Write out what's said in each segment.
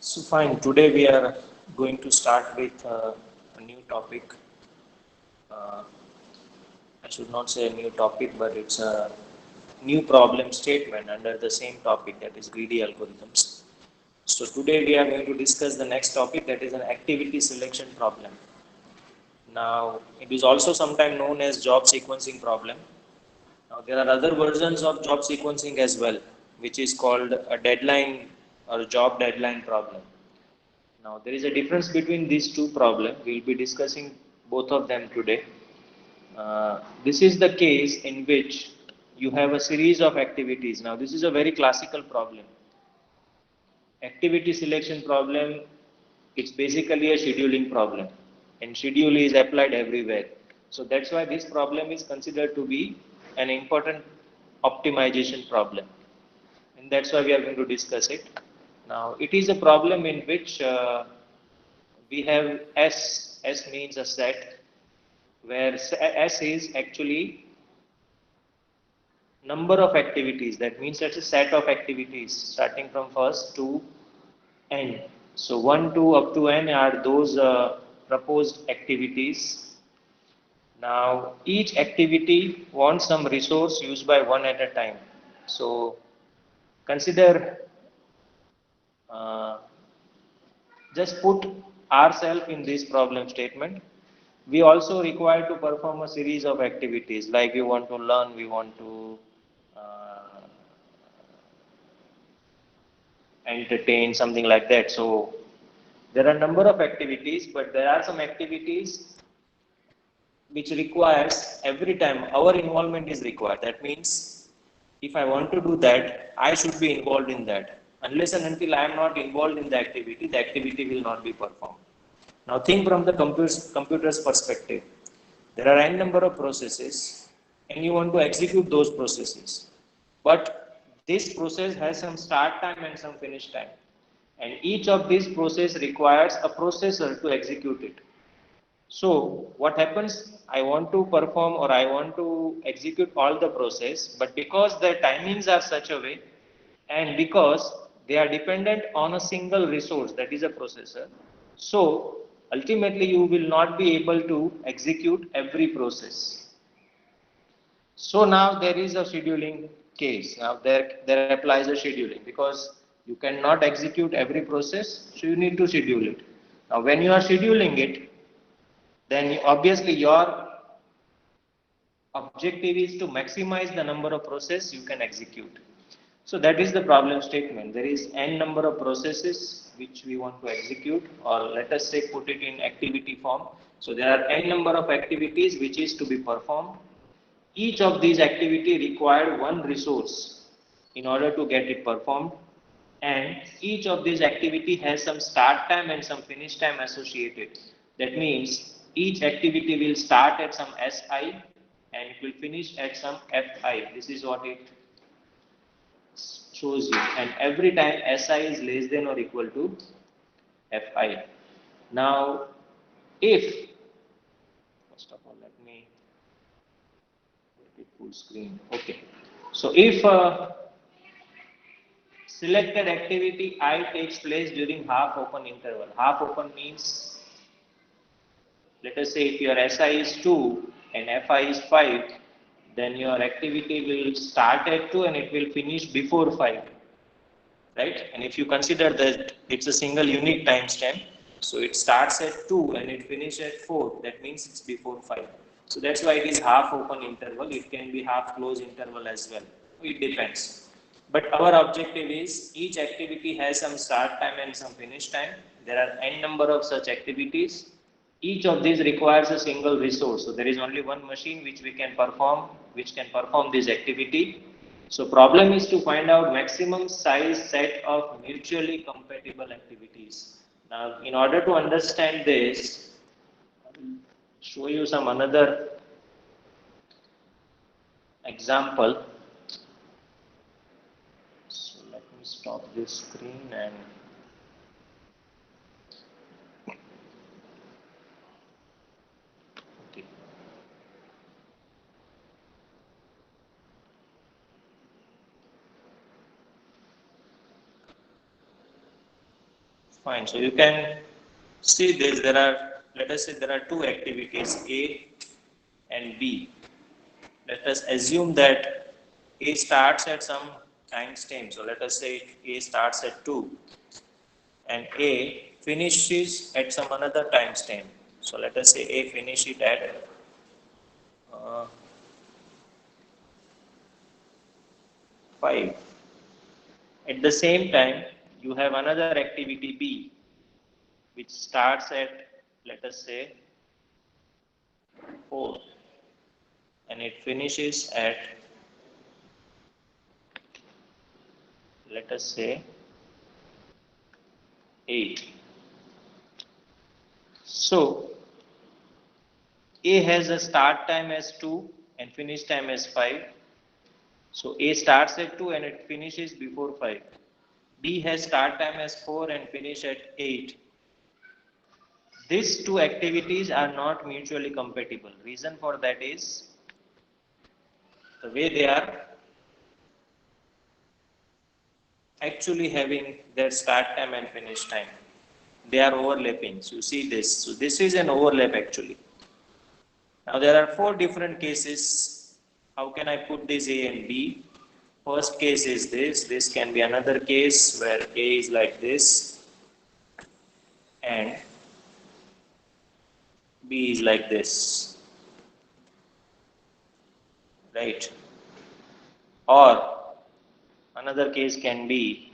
So fine, today we are going to start with a new topic. Uh, I should not say a new topic, but it's a new problem statement under the same topic, that is greedy algorithms. So today we are going to discuss the next topic, that is an activity selection problem. Now it is also sometimes known as job sequencing problem. Now there are other versions of job sequencing as well, which is called a deadline or job deadline problem. Now, there is a difference between these two problems. We will be discussing both of them today. This is the case in which you have a series of activities. Now, this is a very classical problem. Activity selection problem, it's basically a scheduling problem, and schedule is applied everywhere. So that's why this problem is considered to be an important optimization problem, and that's why we are going to discuss it. Now, it is a problem in which we have S. S means a set, where S is actually number of activities. That means it's a set of activities starting from first to n. So 1, 2 up to n are those proposed activities. Now each activity wants some resource used by one at a time. So consider, uh, just put ourselves in this problem statement. We also require to perform a series of activities, like we want to learn, we want to uh, entertain, something like that. So there are a number of activities, but there are some activities which requires every time our involvement is required. That means if I want to do that, I should be involved in that. Unless and until I am not involved in the activity will not be performed. Now think from the computer's perspective. There are n number of processes and you want to execute those processes. But this process has some start time and some finish time. And each of these process requires a processor to execute it. So what happens, I want to perform or I want to execute all the process, but because the timings are such a way and because they are dependent on a single resource, that is a processor, so ultimately you will not be able to execute every process. So now there is a scheduling case. Now there applies a scheduling because you cannot execute every process, so you need to schedule it. Now when you are scheduling it, then obviously your objective is to maximize the number of processes you can execute. So that is the problem statement. There is n number of processes which we want to execute, or let us say put it in activity form. So there are n number of activities which is to be performed. Each of these activity required one resource in order to get it performed, and each of these activity has some start time and some finish time associated. That means each activity will start at some Si and it will finish at some Fi. This is what it shows you, and every time Si is less than or equal to Fi. Now if, first of all, let me make it full screen. Okay, so if selected activity I takes place during half open interval. Half open means, let us say if your SI is 2 and FI is 5, then your activity will start at 2 and it will finish before 5, right? And if you consider that it's a single unique timestamp, so it starts at 2 and it finishes at 4, that means it's before 5. So that's why it is half open interval. It can be half closed interval as well. It depends. But our objective is each activity has some start time and some finish time. There are n number of such activities. Each of these requires a single resource. So there is only one machine which can perform this activity. So problem is to find out maximum size set of mutually compatible activities. Now, in order to understand this, I will show you some another example. So let me stop this screen and okay. Fine. So you can see this. There are, let us say, there are two activities, A and B. Let us assume that A starts at some time stamp. So let us say A starts at 2 and A finishes at some another time stamp. So let us say A finish it at uh, 5. At the same time, you have another activity B, which starts at, let us say, 4 and it finishes at, let us say, 8. So A has a start time as 2 and finish time as 5. So A starts at 2 and it finishes before 5. B has start time as 4 and finish at 8. These two activities are not mutually compatible. Reason for that is the way they are actually having their start time and finish time. They are overlapping. So you see this. So this is an overlap actually. Now there are four different cases. How can I put this A and B? First case is this. This can be another case where A is like this and B is like this. Right? Or another case can be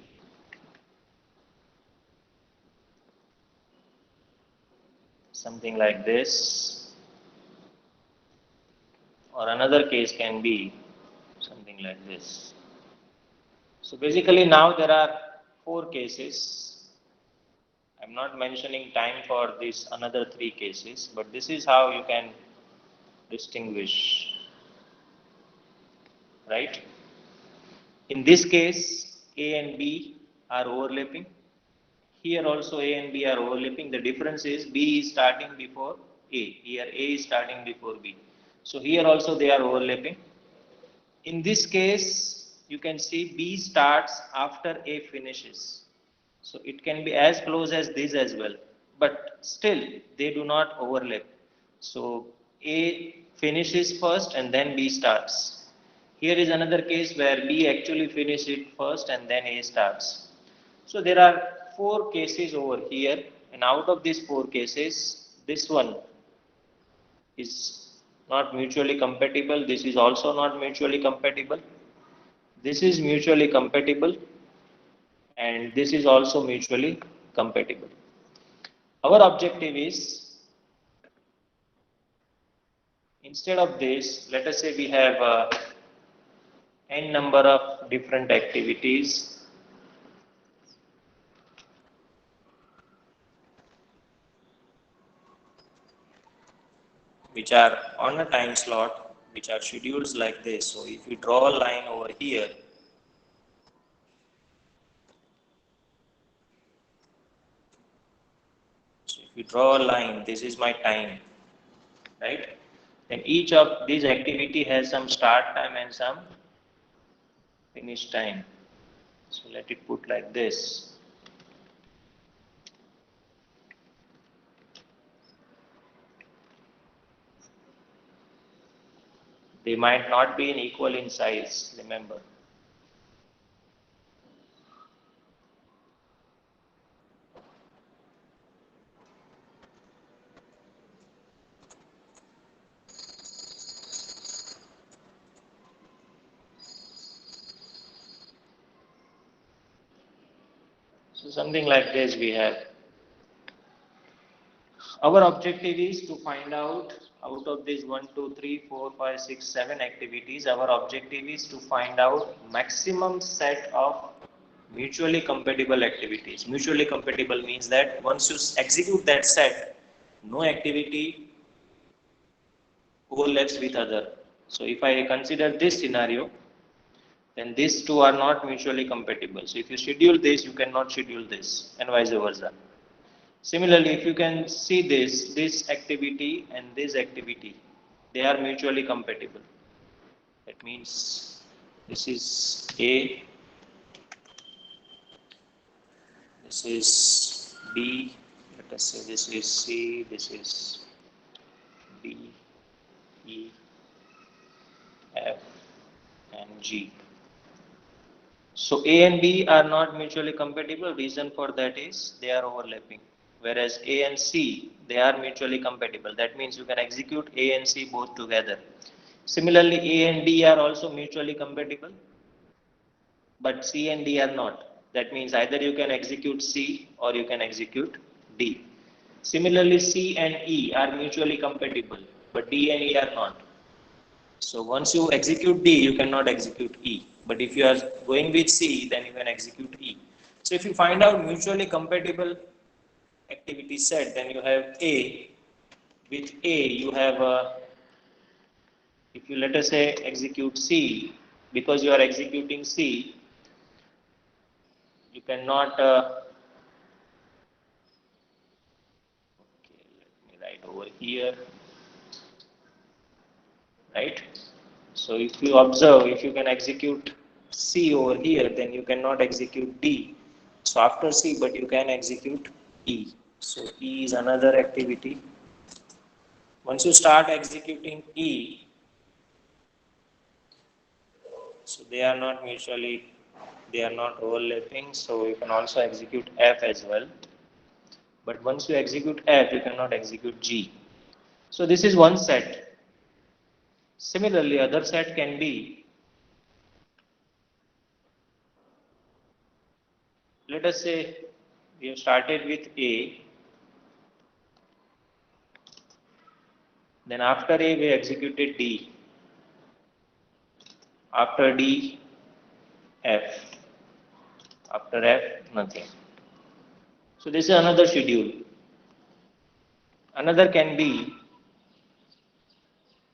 something like this. Or another case can be something like this. So basically now there are four cases. I'm not mentioning time for this another three cases, but this is how you can distinguish, right? In this case, A and B are overlapping. Here also A and B are overlapping. The difference is B is starting before A. Here A is starting before B. So here also they are overlapping. In this case, you can see B starts after A finishes. So it can be as close as this as well. But still, they do not overlap. So A finishes first and then B starts. Here is another case where B actually finishes it first and then A starts. So there are four cases over here, and out of these four cases, this one is not mutually compatible. This is also not mutually compatible. This is mutually compatible, and this is also mutually compatible. Our objective is, instead of this, let us say we have n number of different activities which are on a time slot, which are scheduled like this. So if we draw a line over here, so if we draw a line, this is my time, right? Then each of these activity has some start time and some finish time. So let it put like this. They might not be in equal in size, remember. So something like this we have. Our objective is to find out of these 1, 2, 3, 4, 5, 6, 7 activities, our objective is to find out maximum set of mutually compatible activities. Mutually compatible means that once you execute that set, no activity overlaps with other. So if I consider this scenario, then these two are not mutually compatible. So if you schedule this, you cannot schedule this, and vice versa. Similarly, if you can see this activity and this activity, they are mutually compatible. That means this is A, this is B. Let us say this is C, this is D, E, F, and G. So A and B are not mutually compatible. Reason for that is they are overlapping. Whereas A and C, they are mutually compatible. That means you can execute A and C both together. Similarly, A and D are also mutually compatible, but C and D are not. That means either you can execute C or you can execute D. Similarly, C and E are mutually compatible, but D and E are not. So once you execute D, you cannot execute E. But if you are going with C, then you can execute E. So if you find out mutually compatible activity set, then you have A. With A, you have if you let us say execute C, because you are executing C, you cannot. Okay, let me write over here, right? So if you observe, if you can execute C over here, then you cannot execute D. So after C, but you can execute E. So E is another activity. Once you start executing E, so they are not mutually, they are not overlapping. So you can also execute F as well. But once you execute F, you cannot execute G. So this is one set. Similarly, other set can be, let us say we have started with A, then after A we executed D, after D F, after F nothing. So this is another schedule. Another can be,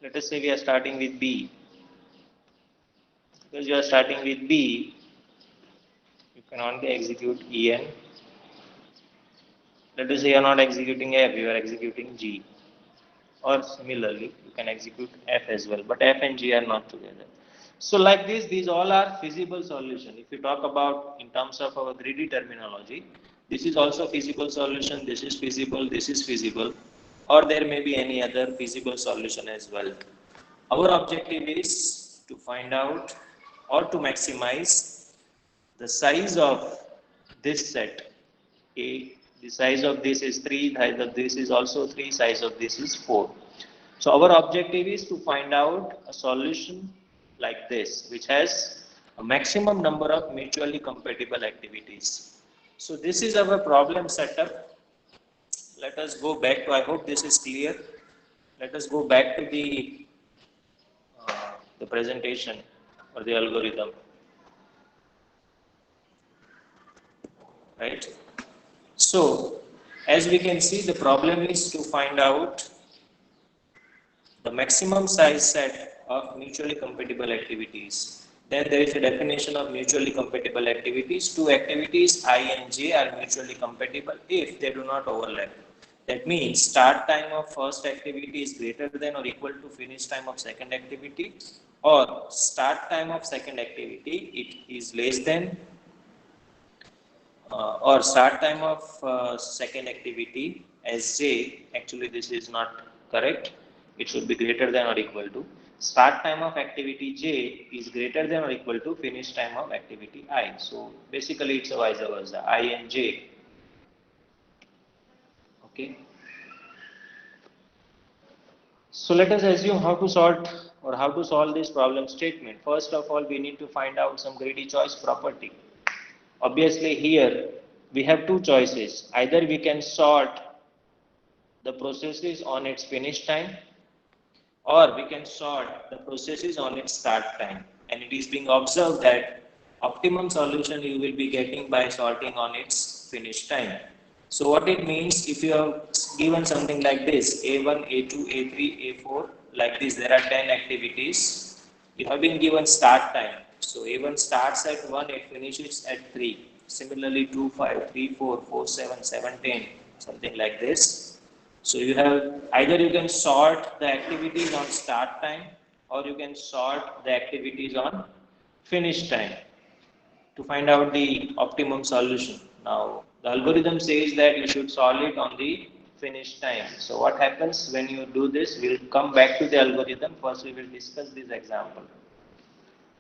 let us say we are starting with B. Because you are starting with B, you can only execute En. Let us say you are not executing F, you are executing G. Or similarly, you can execute F as well, but F and G are not together. So like this, these all are feasible solution. If you talk about in terms of our greedy terminology, this is also feasible solution, this is feasible, or there may be any other feasible solution as well. Our objective is to find out or to maximize the size of this set A. The size of this is 3, the size of this is also 3, size of this is 4. So our objective is to find out a solution like this, which has a maximum number of mutually compatible activities. So this is our problem setup. Let us go back to, I hope this is clear. Let us go back to the presentation or the algorithm, right? So as we can see, the problem is to find out the maximum size set of mutually compatible activities. Then there is a definition of mutually compatible activities. Two activities I and J are mutually compatible if they do not overlap. That means start time of first activity is greater than or equal to finish time of second activity, or start time of second activity it is less than or start time of second activity as J, actually this is not correct, it should be greater than or equal to, start time of activity J is greater than or equal to finish time of activity I. So basically it's a vice versa, I and J, okay. So let us assume how to sort or how to solve this problem statement. First of all, we need to find out some greedy choice property. Obviously here we have two choices, either we can sort the processes on its finish time, or we can sort the processes on its start time. And it is being observed that optimum solution you will be getting by sorting on its finish time. So what it means, if you have given something like this, A1, A2, A3, A4, like this, there are 10 activities. You have been given start time. So A1 starts at 1, it finishes at 3. Similarly, 2, 5, 3, 4, 4, 7, 7, 10, something like this. So you have either you can sort the activities on start time or you can sort the activities on finish time to find out the optimum solution. Now The algorithm says that you should solve it on the finish time. So what happens when you do this? We'll come back to the algorithm. First we will discuss this example.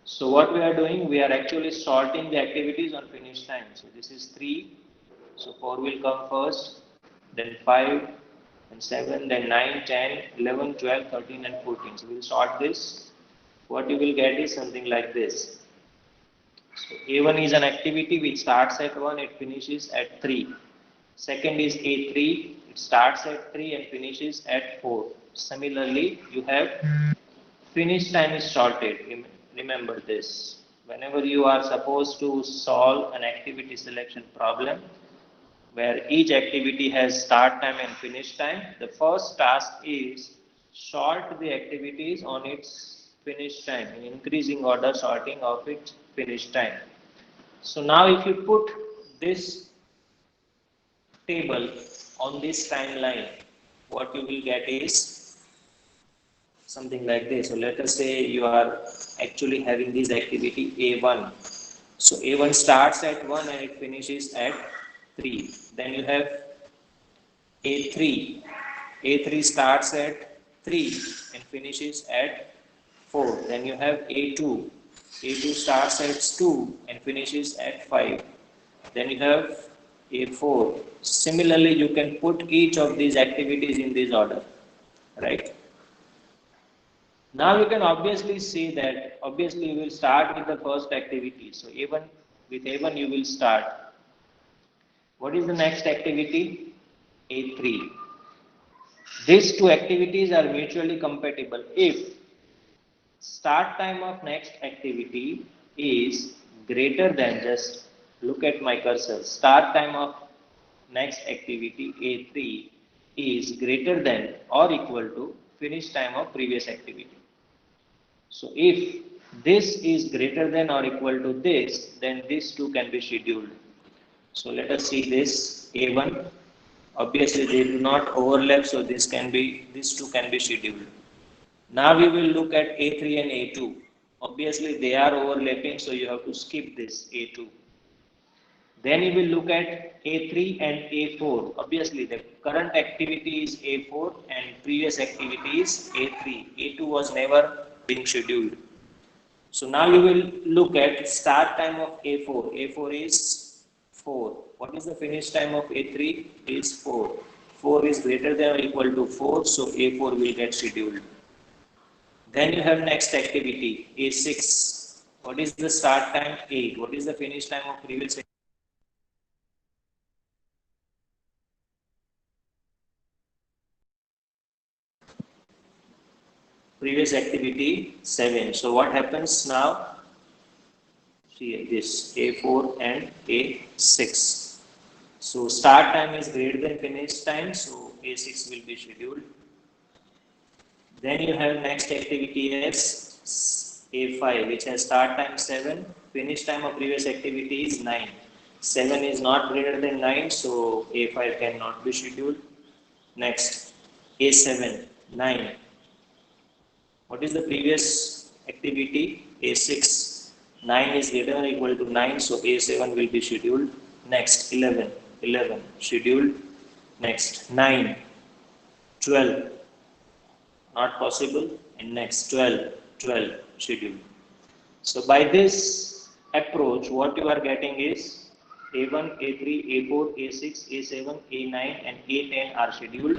So what we are doing, we are actually sorting the activities on finish time. So this is 3. So 4 will come first, then 5, then 7, then 9, 10, 11, 12, 13 and 14. So we will sort this. What you will get is something like this. So A1 is an activity which starts at 1, it finishes at 3. Second is A3, it starts at 3 and finishes at 4. Similarly, you have finish time is sorted. Remember this. Whenever you are supposed to solve an activity selection problem where each activity has start time and finish time, the first task is sort the activities on its finish time in increasing order sorting of its finish time. So now if you put this table on this timeline, what you will get is something like this. So let us say you are actually having this activity A1. So A1 starts at 1 and it finishes at 3. Then you have A3. A3 starts at 3 and finishes at 4. Then you have A2. A2 starts at 2 and finishes at 5. Then you have A4. Similarly, you can put each of these activities in this order, right? Now you can obviously see that obviously you will start with the first activity. So A1 with A1 you will start. What is the next activity? A3. These two activities are mutually compatible if start time of next activity is greater than, just look at my cursor, start time of next activity A3 is greater than or equal to finish time of previous activity. So if this is greater than or equal to this, then these two can be scheduled. So let us see this A1. Obviously they do not overlap, so these two can be scheduled. Now we will look at A3 and A2. Obviously they are overlapping, so you have to skip this A2. Then you will look at A3 and A4. Obviously the current activity is A4 and previous activity is A3. A2 was never being scheduled. So now you will look at start time of A4. A4 is 4. What is the finish time of A3? Is 4. 4 is greater than or equal to 4, so A4 will get scheduled. Then you have next activity, A6. What is the start time? 8. What is the finish time of previous activity? 7. So what happens now? See this A4 and A6. So start time is greater than finish time, so A6 will be scheduled. Then you have next activity as A5, which has start time 7, finish time of previous activity is 9. 7 is not greater than 9, so A5 cannot be scheduled. Next, A7, 9. What is the previous activity? A6. 9 is greater than or equal to 9, so A7 will be scheduled. Next, 11. 11 scheduled. Next, 9. 12 not possible, and next 12. 12 scheduled. So by this approach, what you are getting is A1, A3, A4, A6, A7, A9 and A10 are scheduled,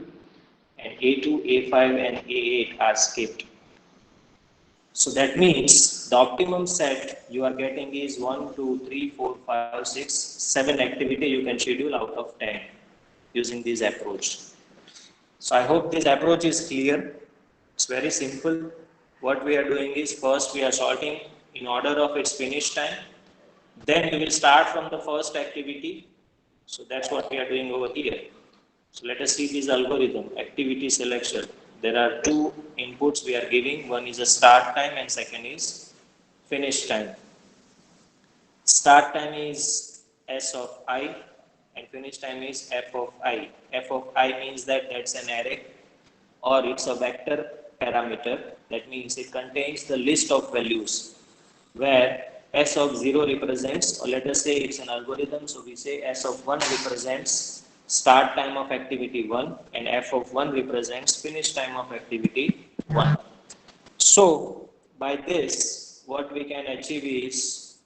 and A2, A5 and A8 are skipped. So that means the optimum set you are getting is 1, 2, 3, 4, 5, 6, 7 activity you can schedule out of 10 using this approach. So I hope this approach is clear. It's very simple. What we are doing is first we are sorting in order of its finish time. Then we will start from the first activity. So that's what we are doing over here. So let us see this algorithm, activity selection. There are two inputs we are giving. One is a start time and second is finish time. Start time is S of I and finish time is F of I. F of I means that that's an array or it's a vector parameter. That means it contains the list of values where S of 0 represents, or let us say it's an algorithm, so we say S of 1 represents start time of activity 1 and F of 1 represents finish time of activity 1. So by this, what we can achieve is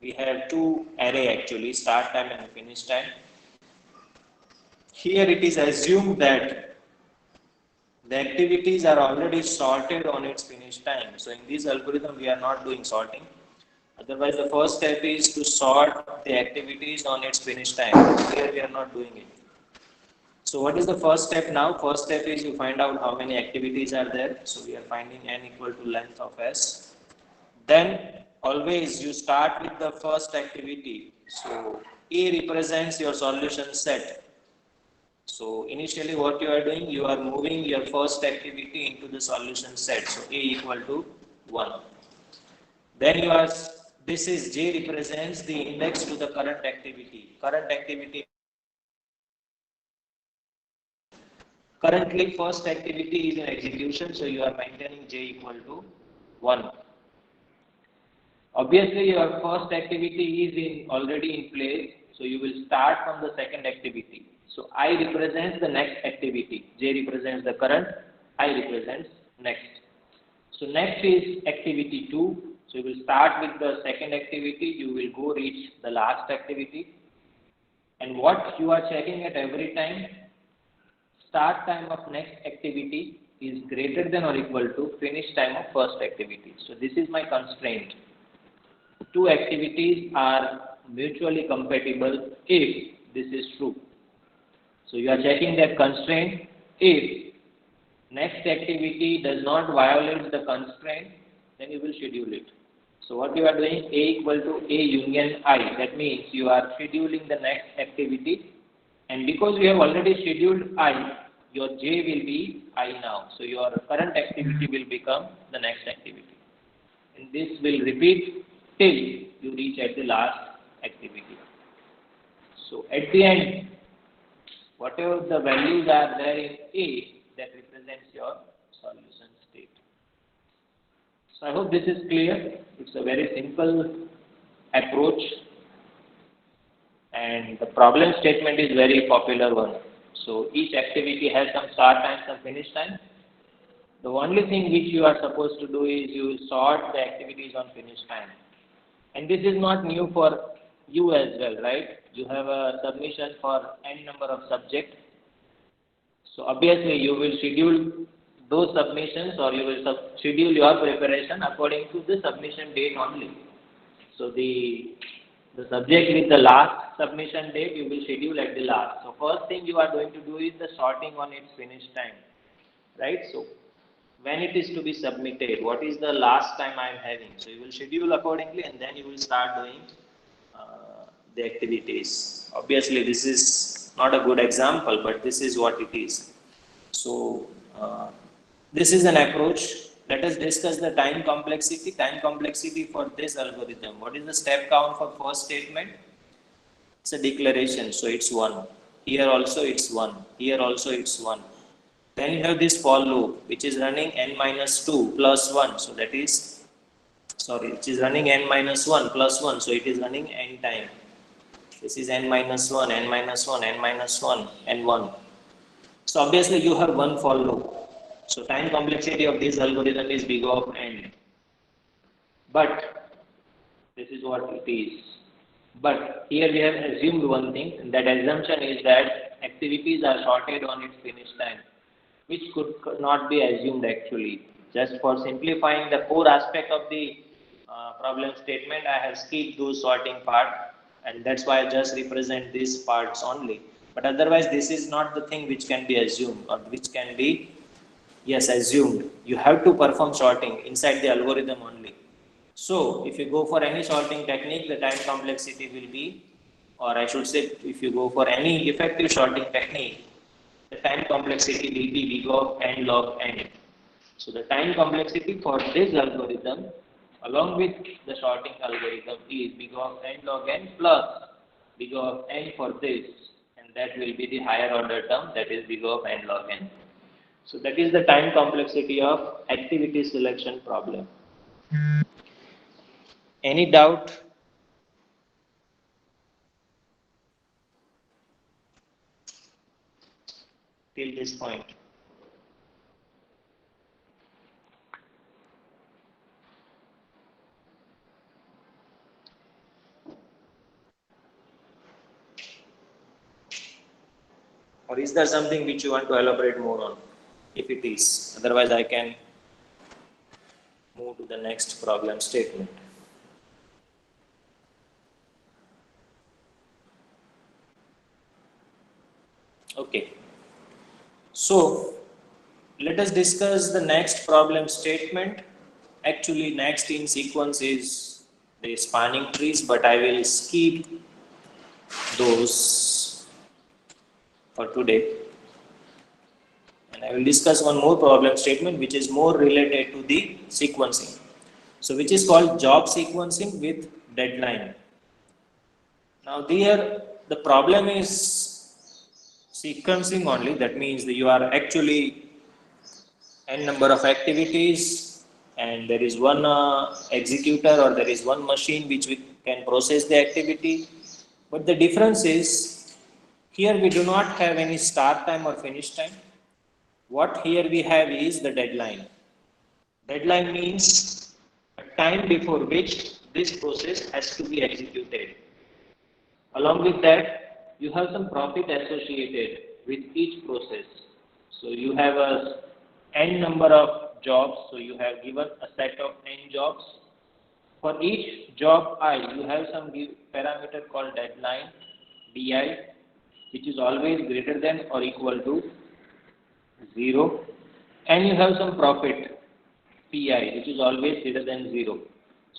we have two array actually, start time and finish time. Here it is assumed that the activities are already sorted on its finish time. So in this algorithm, we are not doing sorting. Otherwise, the first step is to sort the activities on its finish time. Here we are not doing it. So what is the first step now? First step is you find out how many activities are there. So we are finding n equal to length of S. Then always you start with the first activity. So A represents your solution set. So initially what you are doing, you are moving your first activity into the solution set. So A equal to 1. Then you are, this is J represents the index to the current activity. Current activity, currently first activity is in execution, so you are maintaining J equal to 1. Obviously your first activity is already in place, so you will start from the second activity. So I represents the next activity, J represents the current, I represents next. So next is activity 2. So you will start with the second activity, you will go reach the last activity. And what you are checking at every time, start time of next activity is greater than or equal to finish time of first activity. So this is my constraint. Two activities are mutually compatible if this is true. So you are checking that constraint. If next activity does not violate the constraint, then you will schedule it. So what you are doing, A equal to A union I. That means you are scheduling the next activity, and because you have already scheduled I, your J will be I now. So your current activity will become the next activity. And this will repeat till you reach at the last activity. So at the end, whatever the values are there in A, that represents your solution state. So I hope this is clear. It's a very simple approach, and the problem statement is very popular one. So each activity has some start time, some finish time. The only thing which you are supposed to do is you will sort the activities on finish time. And this is not new for you as well, right? You have a submission for n number of subjects. So obviously you will schedule those submissions, or you will schedule your preparation according to the submission date only. So the subject with the last submission date you will schedule at the last. So first thing you are going to do is the sorting on its finish time, right? So when it is to be submitted, what is the last time I am having? So you will schedule accordingly, and then you will start doing the activities. Obviously this is not a good example, but this is what it is. So this is an approach. Let us discuss the time complexity. Time complexity for this algorithm. What is the step count for first statement? It's a declaration, so it's 1. Here also it's 1. Here also it's 1. Then you have this for loop, which is running n minus 2 plus 1. So that is, sorry, which is running n minus 1 plus 1. So it is running n time. This is n minus 1, n minus 1, n minus 1, and 1. So obviously you have one for loop. So time complexity of this algorithm is big of n. But this is what it is. But here we have assumed one thing, and that assumption is that activities are sorted on its finish time, which could not be assumed actually. Just for simplifying the core aspect of the problem statement, I have skipped those sorting part, and that's why I just represent these parts only. But otherwise, this is not the thing which can be assumed, or which can be, yes, assumed. You have to perform sorting inside the algorithm only. So if you go for any sorting technique, the time complexity will be, or I should say, if you go for any effective sorting technique, the time complexity will be big of n log n. So the time complexity for this algorithm, along with the sorting algorithm, is big of n log n plus big of n for this, and that will be the higher order term, that is big of n log n. So that is the time complexity of activity selection problem. Any doubt? Till this point. Or is there something which you want to elaborate more on? If it is, otherwise I can move to the next problem statement. Okay. So let us discuss the next problem statement. Actually, next in sequence is the spanning trees, but I will skip those for today. And I will discuss one more problem statement which is more related to the sequencing. So which is called job sequencing with deadline. Now there the problem is sequencing only. That means that you are actually n number of activities and there is one executor or there is one machine which we can process the activity. But the difference is here we do not have any start time or finish time. What here we have is the deadline. Deadline means a time before which this process has to be executed. Along with that, you have some profit associated with each process. So you have a n number of jobs. So you have given a set of n jobs. For each job I, you have some parameter called deadline, di, which is always greater than or equal to 0. And you have some profit, pi, which is always greater than 0.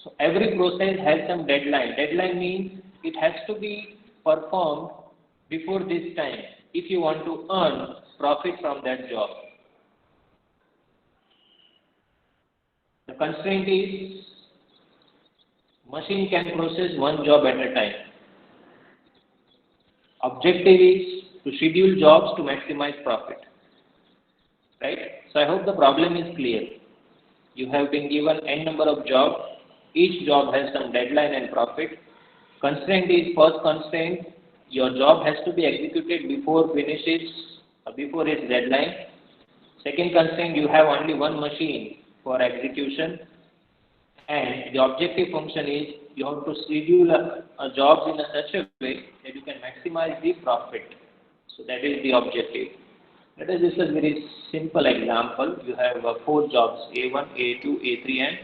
So every process has some deadline. Deadline means it has to be performed before this time if you want to earn profit from that job. The constraint is machine can process one job at a time. Objective is to schedule jobs to maximize profit. Right? So I hope the problem is clear. You have been given n number of jobs. Each job has some deadline and profit. Constraint is first constraint. Your job has to be executed before before its deadline. Second constraint, you have only one machine for execution. And the objective function is you have to schedule a jobs in such a way that you can maximize the profit. So that is the objective. Let us discuss very simple example. You have 4 jobs, A1, A2, A3 and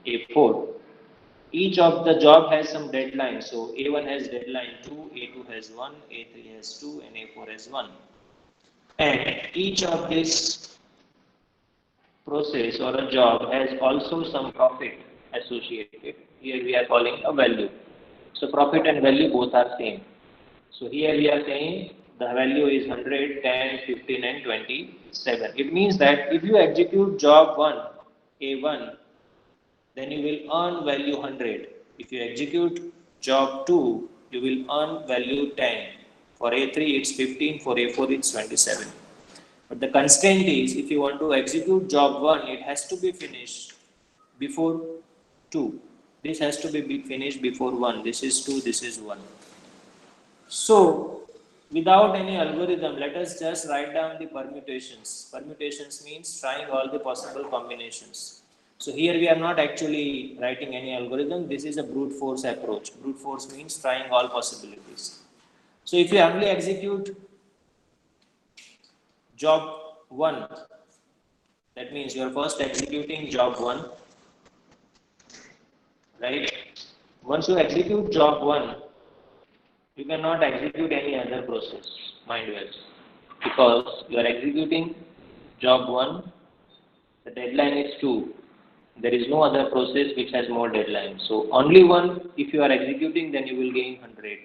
A4. Each of the job has some deadline. So A1 has deadline 2, A2 has 1, A3 has 2 and A4 has 1. And each of this process or a job has also some profit associated. Here we are calling a value. So profit and value both are same. So here we are saying the value is 100, 10, 15 and 27. It means that if you execute job 1, A1, then you will earn value 100. If you execute job 2, you will earn value 10. For A3 it's 15, for A4 it's 27. But the constraint is if you want to execute job 1, it has to be finished before 2. This has to be finished before 1. This is 2, this is 1. So, without any algorithm, let us just write down the permutations. Permutations means trying all the possible combinations. So here we are not actually writing any algorithm. This is a brute force approach. Brute force means trying all possibilities. So if you only execute job 1, that means you are first executing job 1, right? Once you execute job 1, you cannot execute any other process, mind well, because you are executing job 1, the deadline is 2. There is no other process which has more deadline. So only one, if you are executing, then you will gain 100.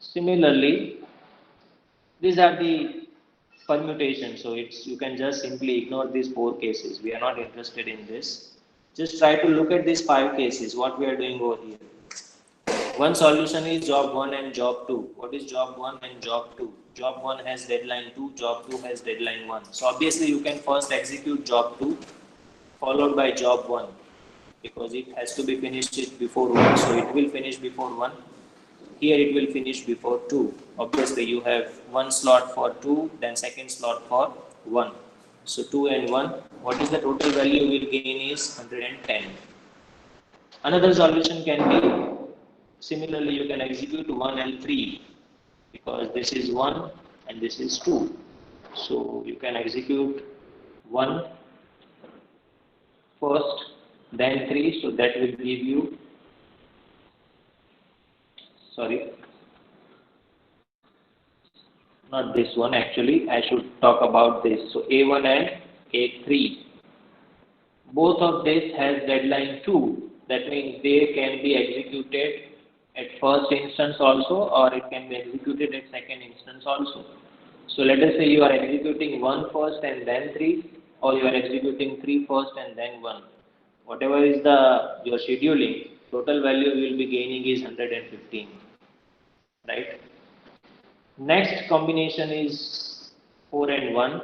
Similarly, these are the permutations. So you can just simply ignore these 4 cases. We are not interested in this. Just try to look at these 5 cases, what we are doing over here. One solution is job 1 and job 2. What is job 1 and job 2? Job 1 has deadline 2, job 2 has deadline 1. So obviously you can first execute job 2 followed by job 1. because it has to be finished before 1, so it will finish before 1. Here it will finish before 2. Obviously you have one slot for 2, then second slot for 1. So 2 and 1, what is the total value we will gain is 110. Another solution can be, similarly you can execute 1 and 3, because this is 1 and this is 2. So you can execute 1 first, then 3, so that will give you, sorry, not this one actually, I should talk about this. So A1 and A3, both of this has deadline 2. That means they can be executed at first instance also, or it can be executed at second instance also. So let us say you are executing 1 first and then 3, or you are executing 3 first and then 1. Whatever is your scheduling, total value you will be gaining is 115, right? Next combination is 4 and 1.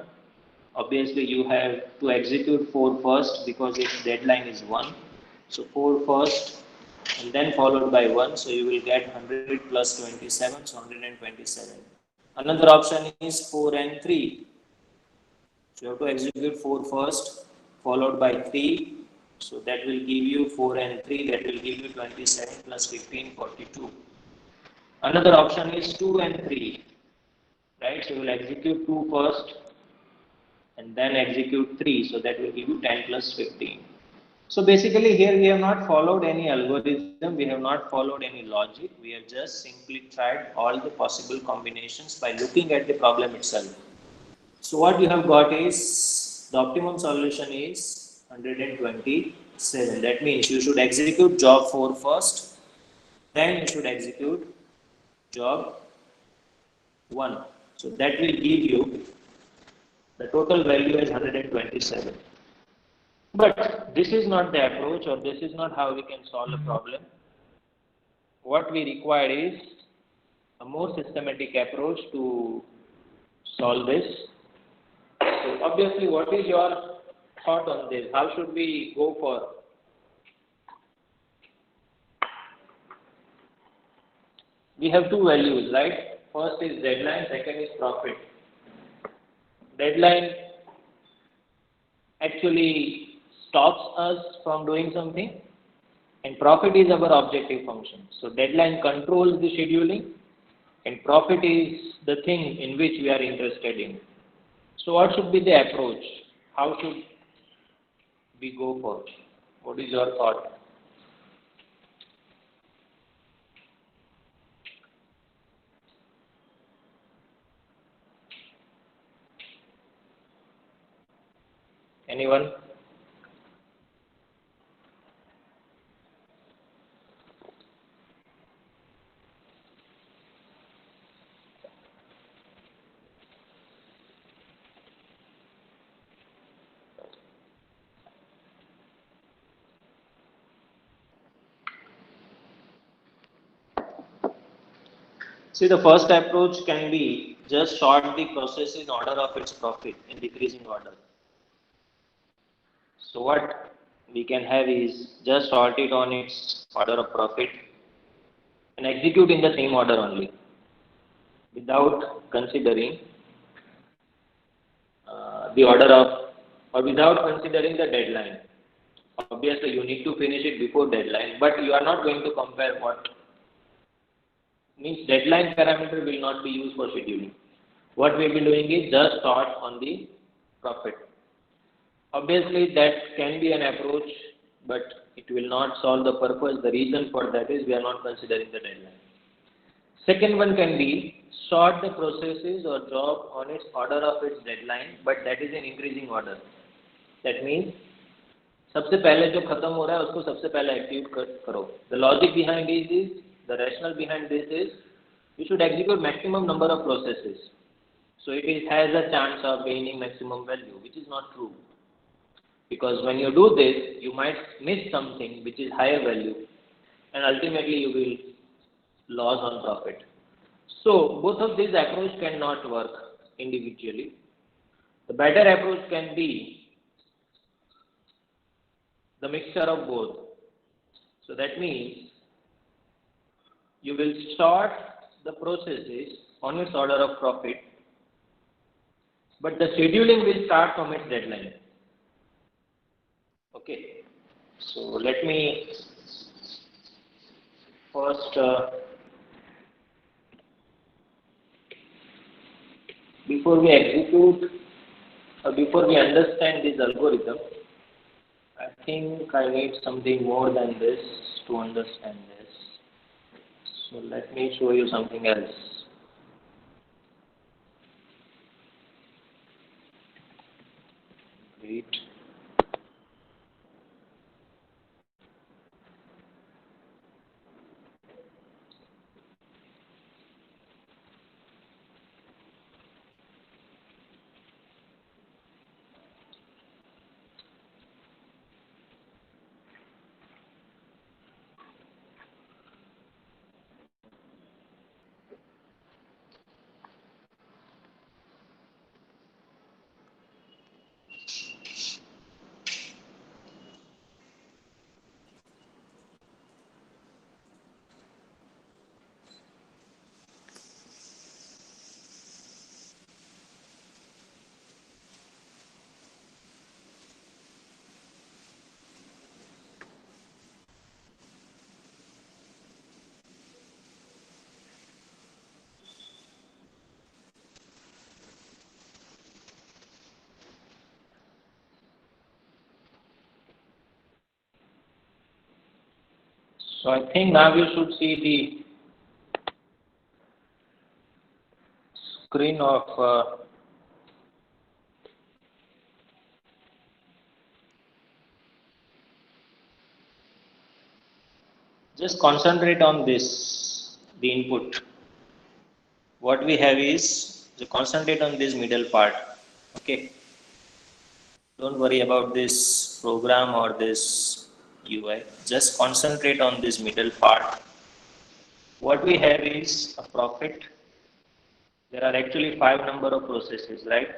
Obviously you have to execute 4 first because its deadline is 1. So 4 first and then followed by 1. So you will get 100 plus 27, so 127. Another option is 4 and 3. So you have to execute 4 first followed by 3. So that will give you 4 and 3, that will give you 27 plus 15, 42. Another option is 2 and 3. Right, so you will execute 2 first and then execute 3, so that will give you 10 plus 15. So basically here we have not followed any algorithm, we have not followed any logic, we have just simply tried all the possible combinations by looking at the problem itself. So what you have got is, the optimum solution is 127. That means you should execute job 4 first, then you should execute job 1. So that will give you the total value is 127. But this is not the approach, or this is not how we can solve a problem. What we require is a more systematic approach to solve this. So obviously, what is your thought on this? How should we go for? We have two values, right? First is deadline, second is profit. Deadline actually stops us from doing something, and profit is our objective function. So deadline controls the scheduling, and profit is the thing in which we are interested in. So what should be the approach? How should we go for? What is your thought? Anyone? See, the first approach can be just sort the process in order of its profit in decreasing order. So what we can have is just sort it on its order of profit and execute in the same order only, without considering the order of, or without considering the deadline. Obviously, you need to finish it before deadline, but you are not going to compare what means deadline parameter will not be used for scheduling. What we will be doing is just sort on the profit. Obviously, that can be an approach, but it will not solve the purpose. The reason for that is we are not considering the deadline. Second one can be sort the processes or job on its order of its deadline, but that is in increasing order. That means सबसे पहले जो खत्म हो रहा है उसको सबसे पहले एक्टिवेट करो. The logic behind this is, the rationale behind this is, you should execute maximum number of processes. So it has a chance of gaining maximum value, which is not true. Because when you do this, you might miss something which is higher value, and ultimately you will lose on profit. So both of these approach cannot work individually. The better approach can be the mixture of both. So that means you will start the processes on its order of profit, but the scheduling will start from its deadline. Okay. So let me first, before we execute or before we understand this algorithm, I think I need something more than this to understand this. So let me show you something else. Great. So I think now you should see the screen of just concentrate on this, the input. What we have is to concentrate on this middle part. Okay. Don't worry about this program or this UI. Just concentrate on this middle part. What we have is a profit. There are actually 5 number of processes, right?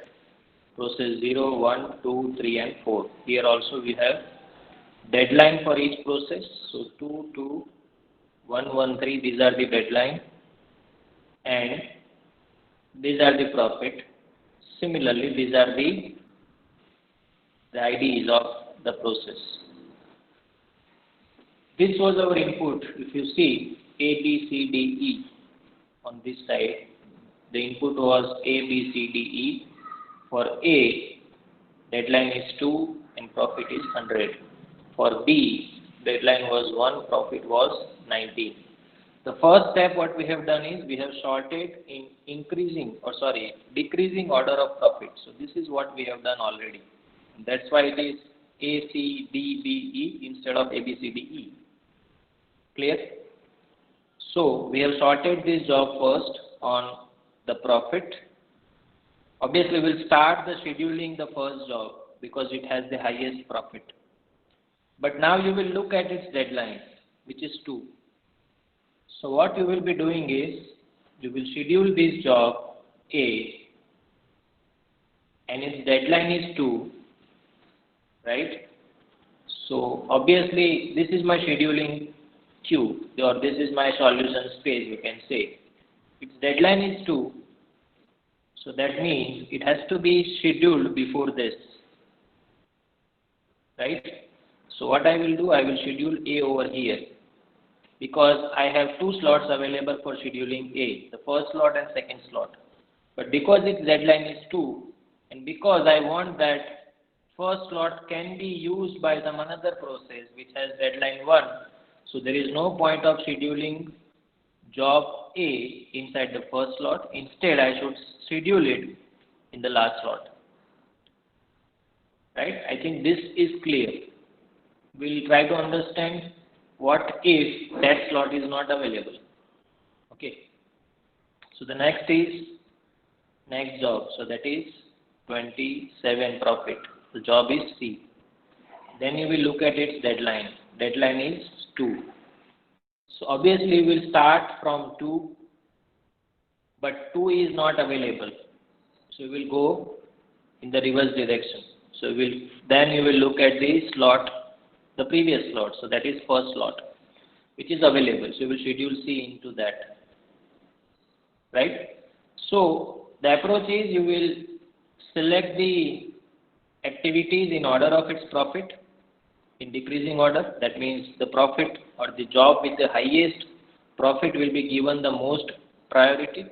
Process 0, 1, 2, 3 and 4. Here also we have deadline for each process. So 2, 2, 1, 1, 3, these are the deadline and these are the profit. Similarly, these are the IDs of the process. This was our input. If you see A, B, C, D, E on this side, the input was A, B, C, D, E. For A, deadline is 2 and profit is 100. For B, deadline was 1, profit was 19. The first step what we have done is we have sorted in decreasing order of profit. So this is what we have done already. That's why it is A, C, D, B, E instead of A, B, C, D, E. Clear? So we have sorted this job first on the profit. Obviously, we'll start the scheduling the first job because it has the highest profit. But now you will look at its deadline, which is 2. So what you will be doing is, you will schedule this job A and its deadline is 2, right? So obviously this is my scheduling queue or this is my solution space, you can say. Its deadline is 2, so that means it has to be scheduled before this, right? So what I will do, I will schedule A over here because I have 2 slots available for scheduling A, the first slot and second slot. But because its deadline is 2 and because I want that first slot can be used by some another process which has deadline 1, so there is no point of scheduling job A inside the first slot. Instead, I should schedule it in the last slot. Right? I think this is clear. We'll try to understand what if that slot is not available. Okay. So the next job. So that is 27 profit. The job is C. Then you will look at its deadline. Deadline is 2. So obviously we will start from 2, but 2 is not available. So we will go in the reverse direction. So then you will look at the slot, the previous slot. So that is first slot. which is available. So you will schedule C into that, right? So the approach is you will select the activities in order of its profit in decreasing order. That means the profit or the job with the highest profit will be given the most priority,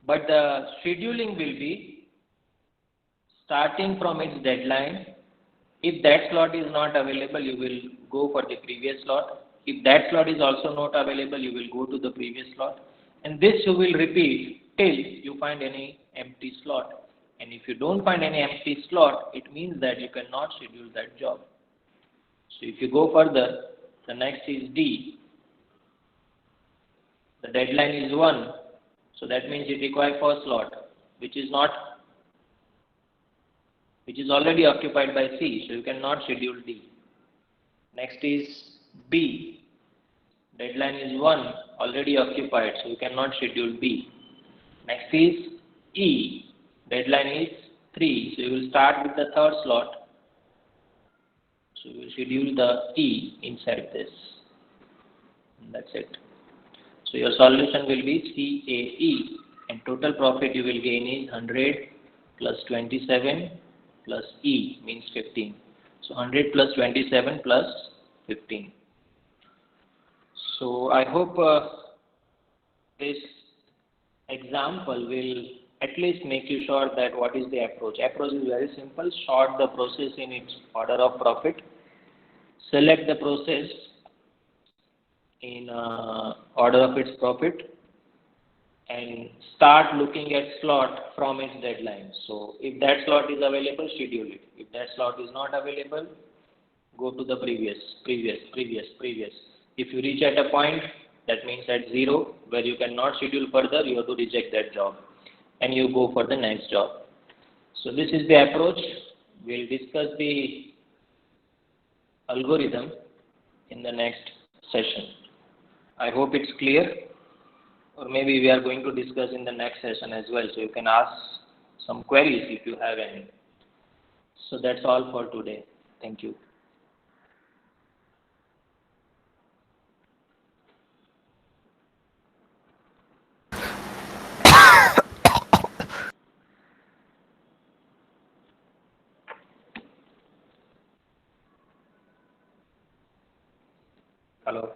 but the scheduling will be starting from its deadline. If that slot is not available, you will go for the previous slot. If that slot is also not available, you will go to the previous slot. And this you will repeat till you find any empty slot. And if you don't find any empty slot, it means that you cannot schedule that job. So if you go further, the next is D. The deadline is 1. So that means it requires first slot, which is already occupied by C, so you cannot schedule D. Next is B. Deadline is 1, already occupied, so you cannot schedule B. Next is E. Deadline is 3, so you will start with the third slot. So you will schedule the E inside this. And that's it. So your solution will be CAE, and total profit you will gain is 100 plus 27 plus E means 15. So 100 plus 27 plus 15. So I hope this example will at least make you sure that what is the approach. Approach is very simple. Sort the process in its order of profit. Select the process in order of its profit, and start looking at slot from its deadline. So if that slot is available, schedule it. If that slot is not available, go to the previous. If you reach at a point, that means at 0, where you cannot schedule further, you have to reject that job and you go for the next job. So this is the approach. We'll discuss the algorithm in the next session. I hope it's clear, or maybe we are going to discuss in the next session as well. So you can ask some queries if you have any. So that's all for today. Thank you. Hello.